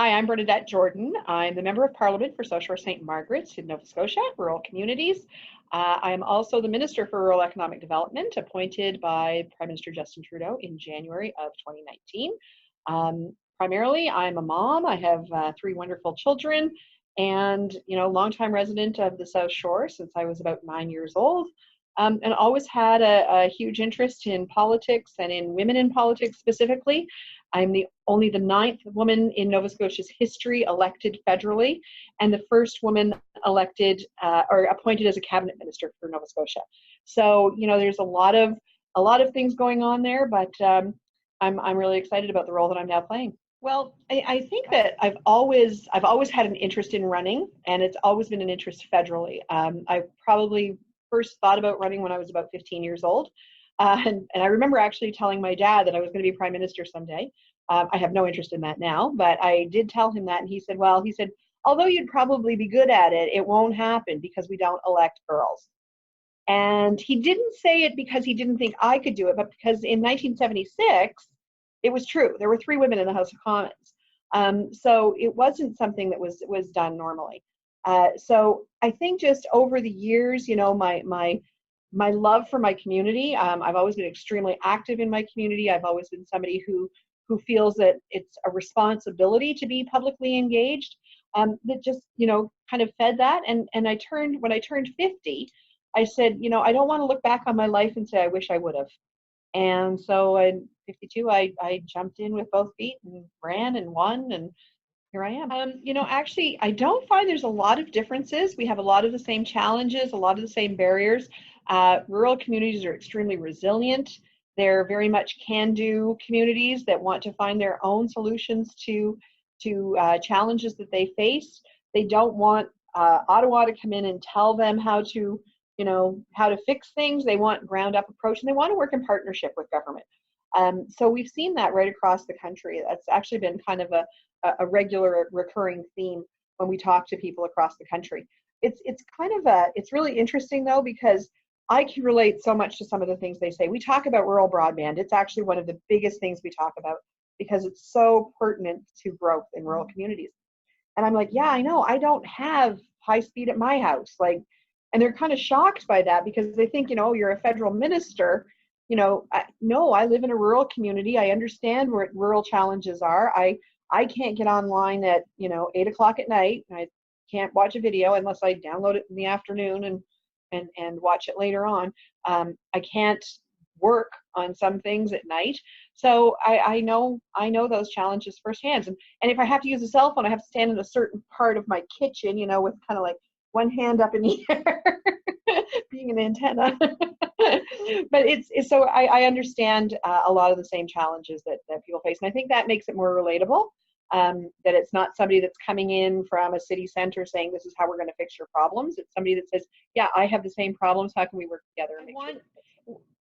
Hi, I'm Bernadette Jordan. I'm the Member of Parliament for South Shore St. Margaret's in Nova Scotia, rural communities. I am also the Minister for Rural Economic Development, appointed by Prime Minister Justin Trudeau in January of 2019. Primarily, I'm a mom. I have three wonderful children and, longtime resident of the South Shore since I was about 9 years old. And always had a huge interest in politics and in women in politics specifically. I'm only the 9th woman in Nova Scotia's history elected federally, and the first woman elected or appointed as a cabinet minister for Nova Scotia. So there's a lot of things going on there, but I'm really excited about the role that I'm now playing. Well, I think that I've always had an interest in running, and it's always been an interest federally. I probably first thought about running when I was about 15 years old. And I remember actually telling my dad that I was going to be prime minister someday. I have no interest in that now, but I did tell him that, and he said, although you'd probably be good at it, it won't happen because we don't elect girls. And he didn't say it because he didn't think I could do it, but because in 1976, it was true. There were 3 women in the House of Commons. So it wasn't something that was done normally. So I think just over the years, my love for my community, I've always been extremely active in my community. I've always been somebody who feels that it's a responsibility to be publicly engaged, that just, kind of fed that. And when I turned 50, I said, I don't want to look back on my life and say, I wish I would have. And so in 52, I jumped in with both feet and ran and won, and here I am. Actually, I don't find there's a lot of differences. We have a lot of the same challenges, a lot of the same barriers. Rural communities are extremely resilient. They're very much can-do communities that want to find their own solutions to challenges that they face. They don't want Ottawa to come in and tell them how to fix things. They want ground-up approach, and they want to work in partnership with government. So we've seen that right across the country. That's actually been kind of a regular recurring theme when we talk to people across the country. It's really interesting though, because I can relate so much to some of the things they say. We talk about rural broadband. It's actually one of the biggest things we talk about because it's so pertinent to growth in rural communities. And I'm like, yeah, I know, I don't have high speed at my house. And they're kind of shocked by that because they think, you're a federal minister. No, I live in a rural community. I understand what rural challenges are. I can't get online at 8 o'clock at night. I can't watch a video unless I download it in the afternoon and watch it later on. I can't work on some things at night. So I know those challenges firsthand. And if I have to use a cell phone, I have to stand in a certain part of my kitchen, with kind of like one hand up in the air, being an antenna. But so I understand a lot of the same challenges that people face. And I think that makes it more relatable, that it's not somebody that's coming in from a city center saying, this is how we're going to fix your problems. It's somebody that says, yeah, I have the same problems. How can we work together? And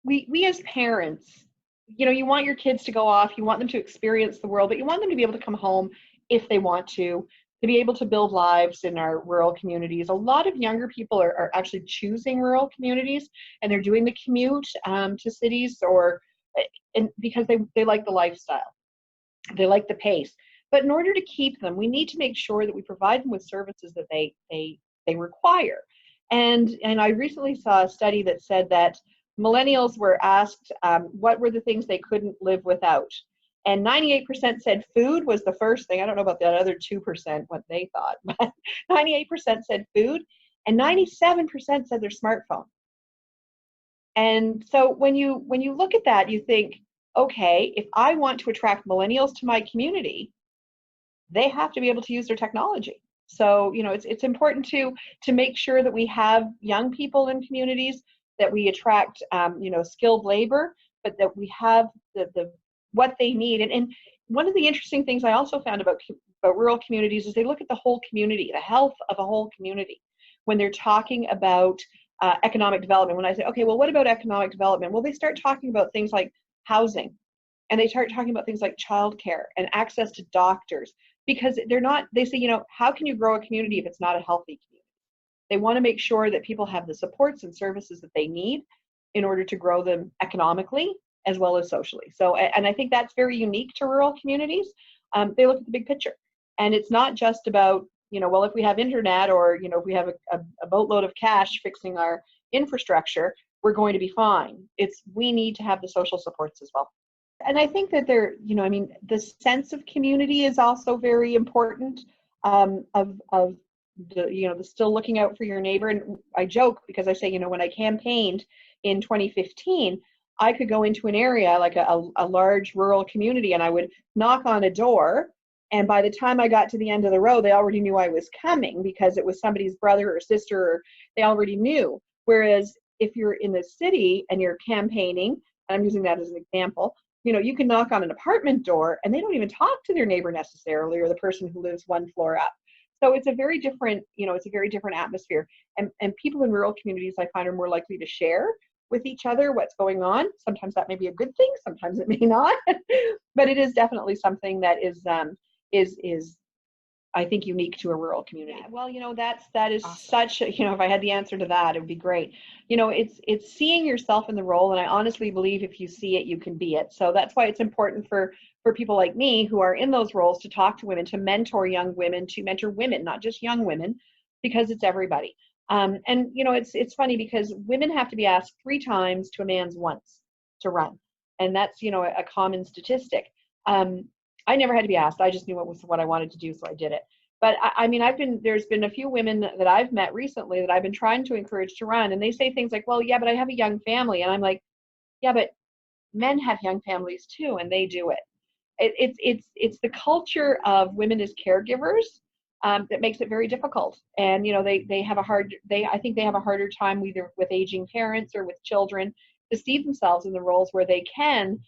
we as parents, you want your kids to go off, you want them to experience the world, but you want them to be able to come home if they want to be able to build lives in our rural communities. A lot of younger people are actually choosing rural communities, and they're doing the commute to cities because they like the lifestyle. They like the pace. But in order to keep them, we need to make sure that we provide them with services that they require. And I recently saw a study that said that millennials were asked what were the things they couldn't live without. And 98% said food was the first thing. I don't know about that other 2%, what they thought, but 98% said food, and 97% said their smartphone. And so when you look at that, you think, okay, if I want to attract millennials to my community, they have to be able to use their technology. So, it's important to make sure that we have young people in communities, that we attract, skilled labor, but that we have the what they need. And one of the interesting things I also found about rural communities is they look at the whole community, the health of a whole community, when they're talking about economic development. When I say, okay, well, what about economic development? Well, they start talking about things like housing, and they start talking about things like childcare and access to doctors, because they say, how can you grow a community if it's not a healthy community? They want to make sure that people have the supports and services that they need in order to grow them economically as well as socially. So, and I think that's very unique to rural communities. They look at the big picture. And it's not just about, well, if we have internet or, if we have a boatload of cash fixing our infrastructure, we're going to be fine. We need to have the social supports as well. And I think that the sense of community is also very important, of the still looking out for your neighbor. And I joke because I say, when I campaigned in 2015, I could go into an area like a large rural community, and I would knock on a door, and by the time I got to the end of the road, they already knew I was coming because it was somebody's brother or sister, or they already knew. Whereas if you're in the city and you're campaigning, and I'm using that as an example, you can knock on an apartment door and they don't even talk to their neighbor necessarily, or the person who lives one floor up. So it's a very different, atmosphere. And people in rural communities, I find, are more likely to share with each other what's going on. Sometimes that may be a good thing, sometimes it may not. But it is definitely something that is I think unique to a rural community. Yeah, well, that is awesome. Such a, if I had the answer to that, it would be great. It's seeing yourself in the role, and I honestly believe if you see it, you can be it. So that's why it's important for people like me who are in those roles to talk to women, to mentor young women, to mentor women, not just young women, because it's everybody. And it's funny because women have to be asked 3 times to a man's once to run, and that's a common statistic. I never had to be asked. I just knew what I wanted to do, so I did it. But there's been a few women that I've met recently that I've been trying to encourage to run, and they say things like, well, yeah, but I have a young family. And I'm like, yeah, but men have young families too, and they do it. It's the culture of women as caregivers that makes it very difficult. And, they have I think they have a harder time either with aging parents or with children to see themselves in the roles where they can,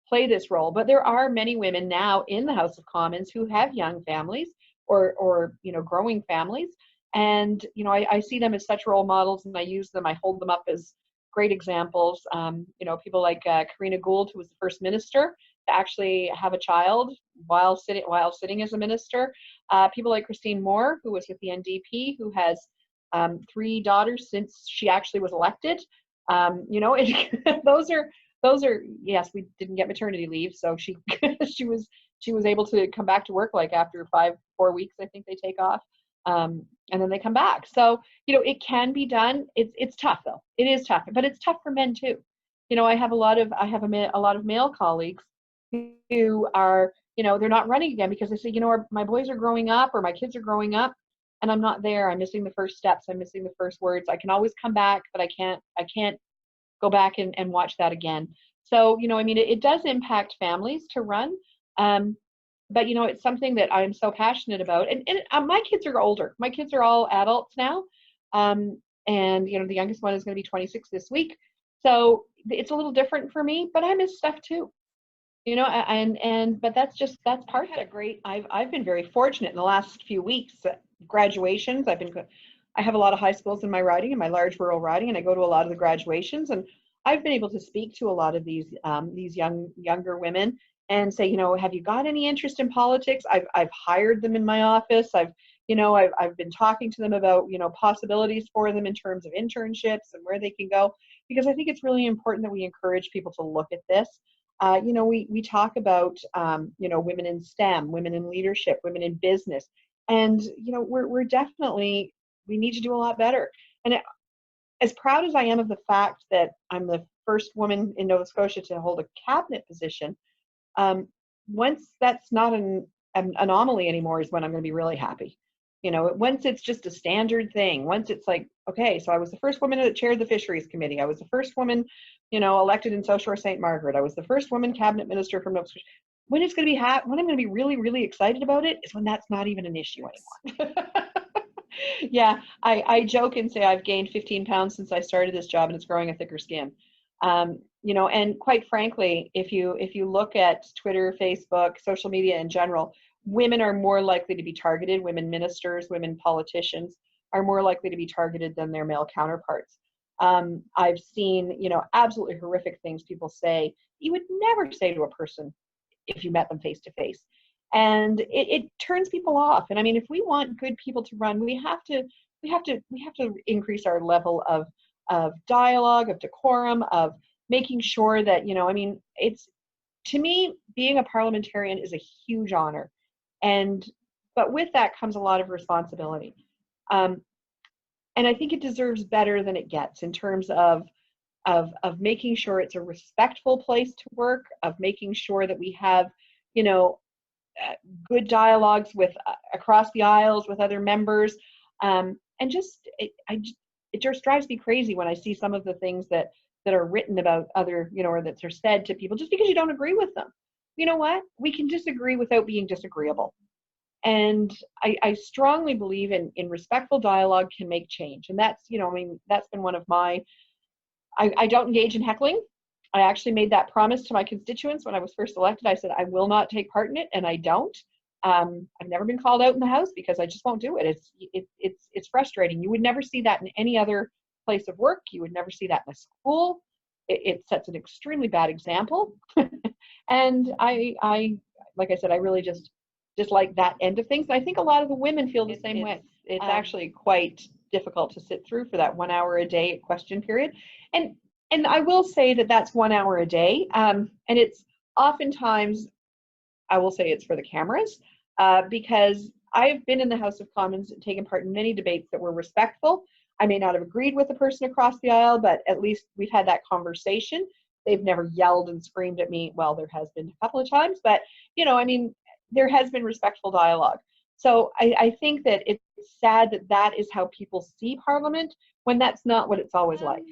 play this role. But there are many women now in the House of Commons who have young families or growing families. And, I see them as such role models, and I use them, I hold them up as great examples. People like Karina Gould, who was the first minister to actually have a child while sitting as a minister. People like Christine Moore, who was with the NDP, who has 3 daughters since she actually was elected. Those are, yes, we didn't get maternity leave, so she she was able to come back to work like after 4 weeks, I think they take off, and then they come back. So it can be done. It's tough though. It is tough, but it's tough for men too. I have a lot of male colleagues who are they're not running again because they say my boys are growing up or my kids are growing up, and I'm not there. I'm missing the first steps. I'm missing the first words. I can always come back, but I can't go back and watch that again. So, it does impact families to run. But, it's something that I'm so passionate about. And my kids are older. My kids are all adults now. And, the youngest one is going to be 26 this week. So it's a little different for me, but I miss stuff too. But that's part of it. I've been very fortunate in the last few weeks. Graduations, I have a lot of high schools in my riding, in my large rural riding, and I go to a lot of the graduations, and I've been able to speak to a lot of these younger women and say, have you got any interest in politics? I've hired them in my office. I've been talking to them about, possibilities for them in terms of internships and where they can go, because I think it's really important that we encourage people to look at this. We talk about, women in STEM, women in leadership, women in business, and, we're definitely, we need to do a lot better. And as proud as I am of the fact that I'm the first woman in Nova Scotia to hold a cabinet position, once that's not an anomaly anymore is when I'm going to be really happy. Once it's just a standard thing, once it's like, okay, so I was the first woman that chaired the Fisheries Committee. I was the first woman, elected in South Shore St. Margaret. I was the first woman cabinet minister from Nova Scotia. When it's going to be when I'm going to be really, really excited about it is when that's not even an issue anymore. Yeah, I joke and say I've gained 15 pounds since I started this job, and it's growing a thicker skin. And quite frankly, if you look at Twitter, Facebook, social media in general, women are more likely to be targeted. Women ministers, women politicians are more likely to be targeted than their male counterparts. I've seen, absolutely horrific things people say you would never say to a person if you met them face to face. And it turns people off. And I mean, if we want good people to run, we have to increase our level of dialogue, of decorum, of making sure that, it's, to me, being a parliamentarian is a huge honor. But with that comes a lot of responsibility. And I think it deserves better than it gets in terms of making sure it's a respectful place to work, of making sure that we have, you know, good dialogues with across the aisles with other members, and just it just drives me crazy when I see some of the things that are written about other, you know, or that are said to people just because you don't agree with them. You know what? We can disagree without being disagreeable. And I strongly believe in respectful dialogue can make change. And that's, you know, I mean, that's been one of my, I don't engage in heckling. I actually made that promise to my constituents when I was first elected. I said, I will not take part in it, and I don't. I've never been called out in the House because I just won't do it. It's frustrating. You would never see that in any other place of work. You would never see that in a school. It sets an extremely bad example. And like I said, I really just like that end of things. And I think a lot of the women feel the same way. It's actually quite difficult to sit through for that 1 hour a day question period. And I will say that that's 1 hour a day. And it's oftentimes, I will say it's for the cameras, because I've been in the House of Commons and taken part in many debates that were respectful. I may not have agreed with the person across the aisle, but at least we've had that conversation. They've never yelled and screamed at me. Well, there has been a couple of times, but, you know, I mean, there has been respectful dialogue. So I think that it's sad that that is how people see Parliament when that's not what it's always like.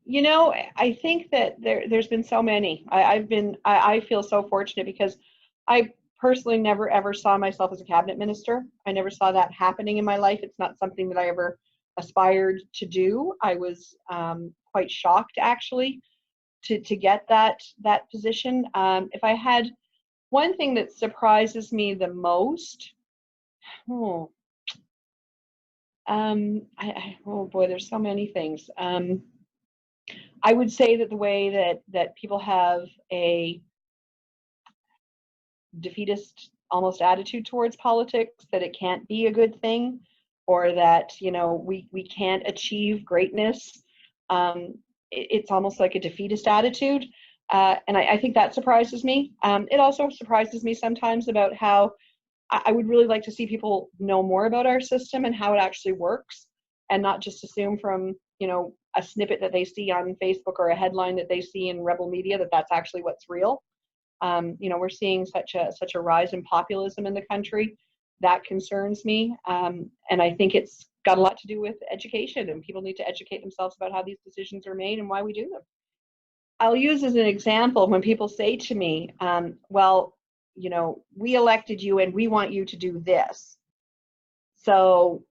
You know, I think that there's been so many. I feel so fortunate because I personally never ever saw myself as a cabinet minister. I never saw that happening in my life. It's not something that I ever aspired to do. I was quite shocked actually to get that position. If I had one thing that surprises me the most, oh boy, there's so many things. I would say that the way that people have a defeatist almost attitude towards politics, that it can't be a good thing, or that, you know, we can't achieve greatness. It's almost like a defeatist attitude. And I think that surprises me. It also surprises me sometimes about how I would really like to see people know more about our system and how it actually works, and not just assume from, you know, a snippet that they see on Facebook or a headline that they see in rebel media that that's actually what's real. You know, we're seeing such a rise in populism in the country. That concerns me. And I think it's got a lot to do with education, and people need to educate themselves about how these decisions are made and why we do them. I'll use as an example when people say to me, well, you know, we elected you and we want you to do this. So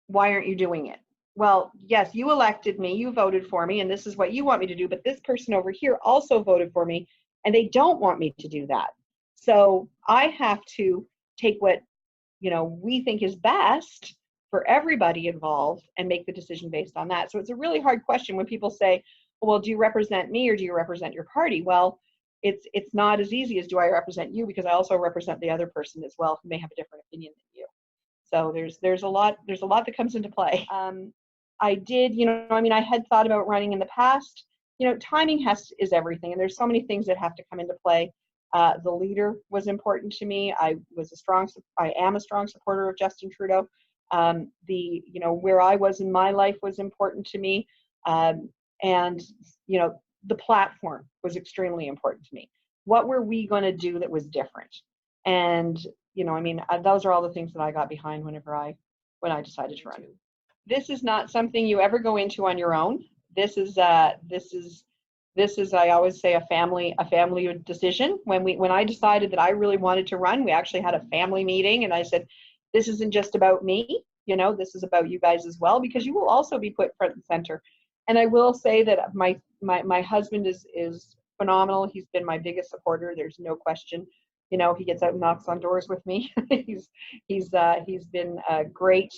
why aren't you doing it? Well, yes, you elected me, you voted for me, and this is what you want me to do, but this person over here also voted for me, and they don't want me to do that. So I have to take what, you know, we think is best for everybody involved and make the decision based on that. So it's a really hard question when people say, well, do you represent me or do you represent your party? Well, it's not as easy as do I represent you, because I also represent the other person as well who may have a different opinion than you. So there's a lot that comes into play. I did, you know, I mean, I had thought about running in the past. You know, timing is everything, and there's so many things that have to come into play. The leader was important to me. I am a strong supporter of Justin Trudeau. You know, where I was in my life was important to me, and you know, the platform was extremely important to me. What were we going to do that was different? And you know, I mean, those are all the things that I got behind when I decided to run. This is not something you ever go into on your own. This is I always say a family decision. When I decided that I really wanted to run, we actually had a family meeting, and I said, this isn't just about me, you know, this is about you guys as well, because you will also be put front and center. And I will say that my husband is phenomenal. He's been my biggest supporter. There's no question. You know, he gets out and knocks on doors with me. he's been a great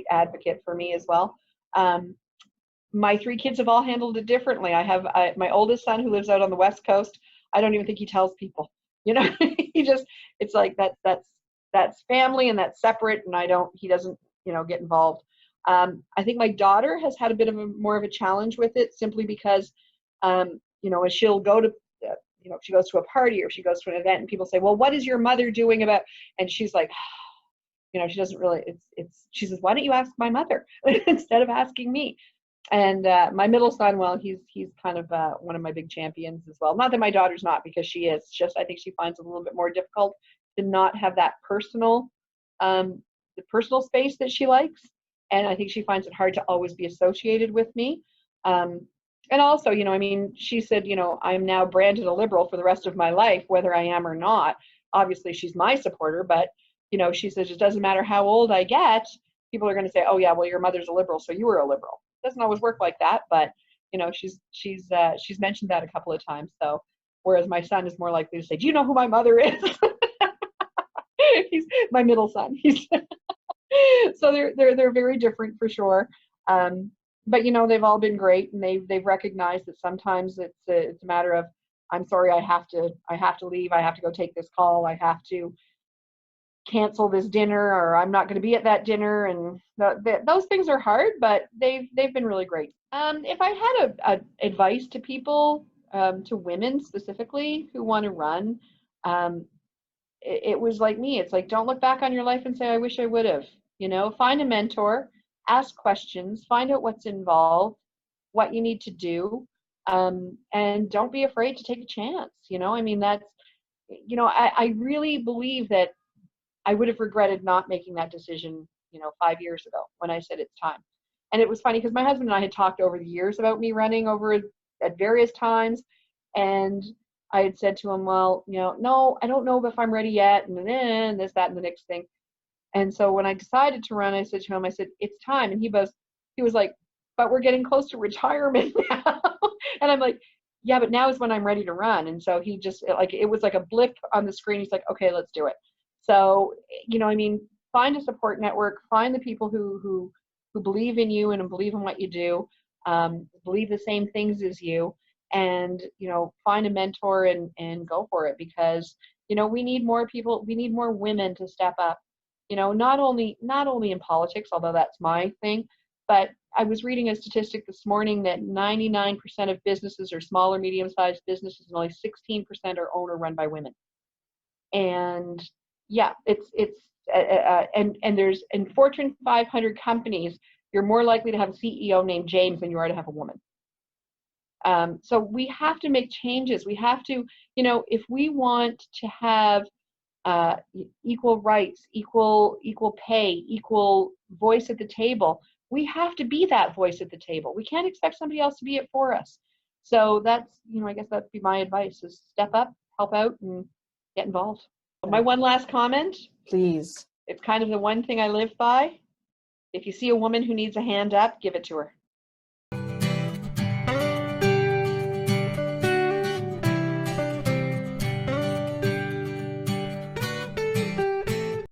advocate for me as well. My 3 kids have all handled it differently. I have my oldest son who lives out on the West Coast. I don't even think he tells people. You know, it's like that's family and that's separate, and he doesn't, you know, get involved. I think my daughter has had a bit of more of a challenge with it, simply because, you know, she'll go to you know, if she goes to a party or she goes to an event and people say, well, what is your mother doing about, and she's like, you know, she doesn't really, she says, why don't you ask my mother instead of asking me? And my middle son, well, he's kind of one of my big champions as well. Not that my daughter's not, because she is. Just I think she finds it a little bit more difficult to not have that personal, the personal space that she likes, and I think she finds it hard to always be associated with me. And also, you know, I mean, she said, you know, I'm now branded a liberal for the rest of my life, whether I am or not. Obviously, she's my supporter, but you know, she says it doesn't matter how old I get. People are going to say, oh yeah, well your mother's a liberal, so you were a liberal. It doesn't always work like that, but you know, she's mentioned that a couple of times. So whereas my son is more likely to say, do you know who my mother is? He's my middle son. So they're very different for sure. But you know, they've all been great, and they've recognized that sometimes it's a matter of, I'm sorry, I have to leave, I have to go take this call, I have to cancel this dinner, or I'm not going to be at that dinner, and those things are hard, but they've been really great. If I had a advice to people, to women specifically who want to run, it was like me. It's like, don't look back on your life and say, I wish I would have. You know, find a mentor, ask questions, find out what's involved, what you need to do, and don't be afraid to take a chance. You know, I mean, that's, you know, I really believe that I would have regretted not making that decision, you know, 5 years ago when I said it's time. And it was funny because my husband and I had talked over the years about me running over at various times, and I had said to him, well, you know, no, I don't know if I'm ready yet, and then this, that, and the next thing. And so when I decided to run, I said to him, I said, it's time. And he was like, but we're getting close to retirement now. And I'm like, yeah, but now is when I'm ready to run. And so he just, like, it was like a blip on the screen. He's like, okay, let's do it. So, you know, I mean, find a support network, find the people who believe in you and believe in what you do, believe the same things as you, and, you know, find a mentor and go for it, because, you know, we need more people, we need more women to step up, you know, not only in politics, although that's my thing, but I was reading a statistic this morning that 99% of businesses are small or medium-sized businesses, and only 16% are owned or run by women. And yeah, and there's, in Fortune 500 companies, you're more likely to have a CEO named James than you are to have a woman. So we have to make changes. We have to, you know, if we want to have equal rights, equal pay, equal voice at the table, we have to be that voice at the table. We can't expect somebody else to be it for us. So that's, you know, I guess that'd be my advice, is step up, help out, and get involved. My one last comment. Please. It's kind of the one thing I live by. If you see a woman who needs a hand up, give it to her.